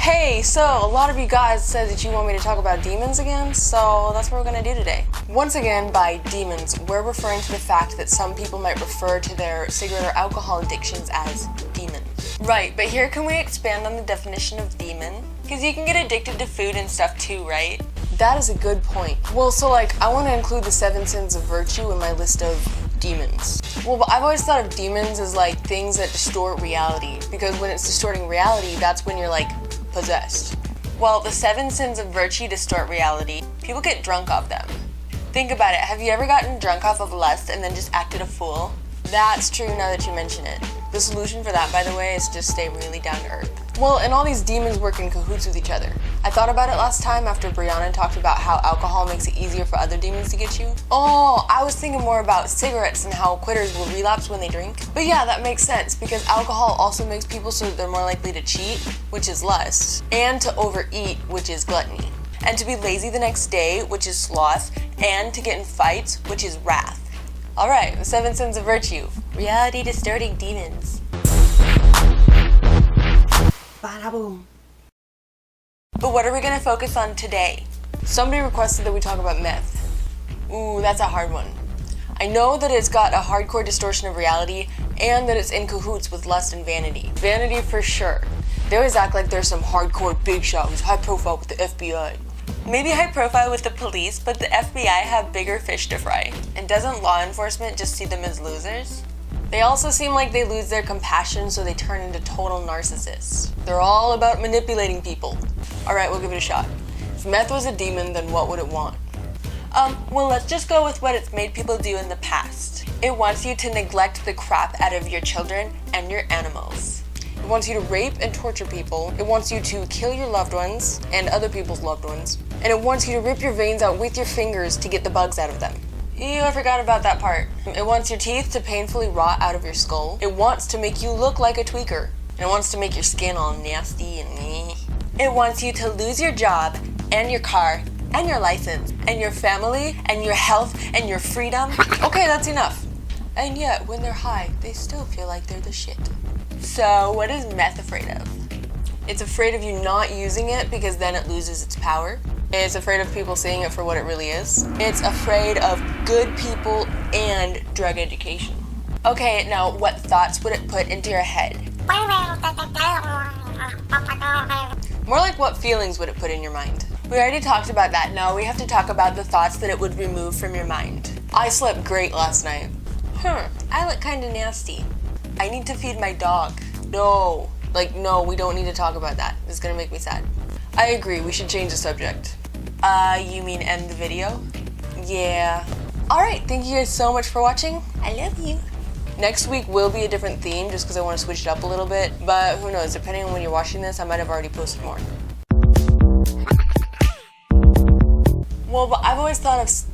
Hey, so a lot of you guys said that you want me to talk about demons again, so that's what we're gonna do today. Once again, by demons, we're referring to the fact that some people might refer to their cigarette or alcohol addictions as demons. Right, but here can we expand on the definition of demon? Because you can get addicted to food and stuff too, right? That is a good point. Well, so I want to include the 7 sins of virtue in my list of demons. Well, but I've always thought of demons as things that distort reality, because when it's distorting reality, that's when you're possessed. Well, the 7 sins of virtue distort reality. People get drunk off them. Think about it. Have you ever gotten drunk off of lust and then just acted a fool? That's true now that you mention it. The solution for that, by the way, is just stay really down to earth. Well, and all these demons work in cahoots with each other. I thought about it last time after Brianna talked about how alcohol makes it easier for other demons to get you. Oh, I was thinking more about cigarettes and how quitters will relapse when they drink. But yeah, that makes sense because alcohol also makes people so that they're more likely to cheat, which is lust, and to overeat, which is gluttony, and to be lazy the next day, which is sloth, and to get in fights, which is wrath. Alright, the 7 sins of virtue. Reality distorting demons. Badaboom. But what are we going to focus on today? Somebody requested that we talk about meth. Ooh, that's a hard one. I know that it's got a hardcore distortion of reality and that it's in cahoots with lust and vanity. Vanity for sure. They always act like there's some hardcore big shot who's high profile with the FBI. Maybe high profile with the police, but the FBI have bigger fish to fry. And doesn't law enforcement just see them as losers? They also seem like they lose their compassion, so they turn into total narcissists. They're all about manipulating people. Alright, we'll give it a shot. If meth was a demon, then what would it want? Well, let's just go with what it's made people do in the past. It wants you to neglect the crap out of your children and your animals. It wants you to rape and torture people. It wants you to kill your loved ones and other people's loved ones. And it wants you to rip your veins out with your fingers to get the bugs out of them. Ew, I forgot about that part. It wants your teeth to painfully rot out of your skull. It wants to make you look like a tweaker. And it wants to make your skin all nasty and meh. It wants you to lose your job and your car and your license and your family and your health and your freedom. Okay, that's enough. And yet, when they're high, they still feel like they're the shit. So, what is meth afraid of? It's afraid of you not using it because then it loses its power. It's afraid of people seeing it for what it really is. It's afraid of good people and drug education. Okay, now what thoughts would it put into your head? More like what feelings would it put in your mind? We already talked about that. Now we have to talk about the thoughts that it would remove from your mind. I slept great last night. I look kinda nasty. I need to feed my dog. No, we don't need to talk about that. It's gonna make me sad. I agree, we should change the subject. You mean end the video? Yeah. Alright, thank you guys so much for watching. I love you. Next week will be a different theme just because I want to switch it up a little bit, but who knows, depending on when you're watching this, I might have already posted more. Well, but I've always thought of some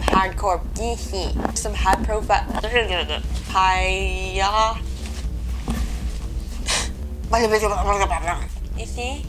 hardcore, some high profile, you see?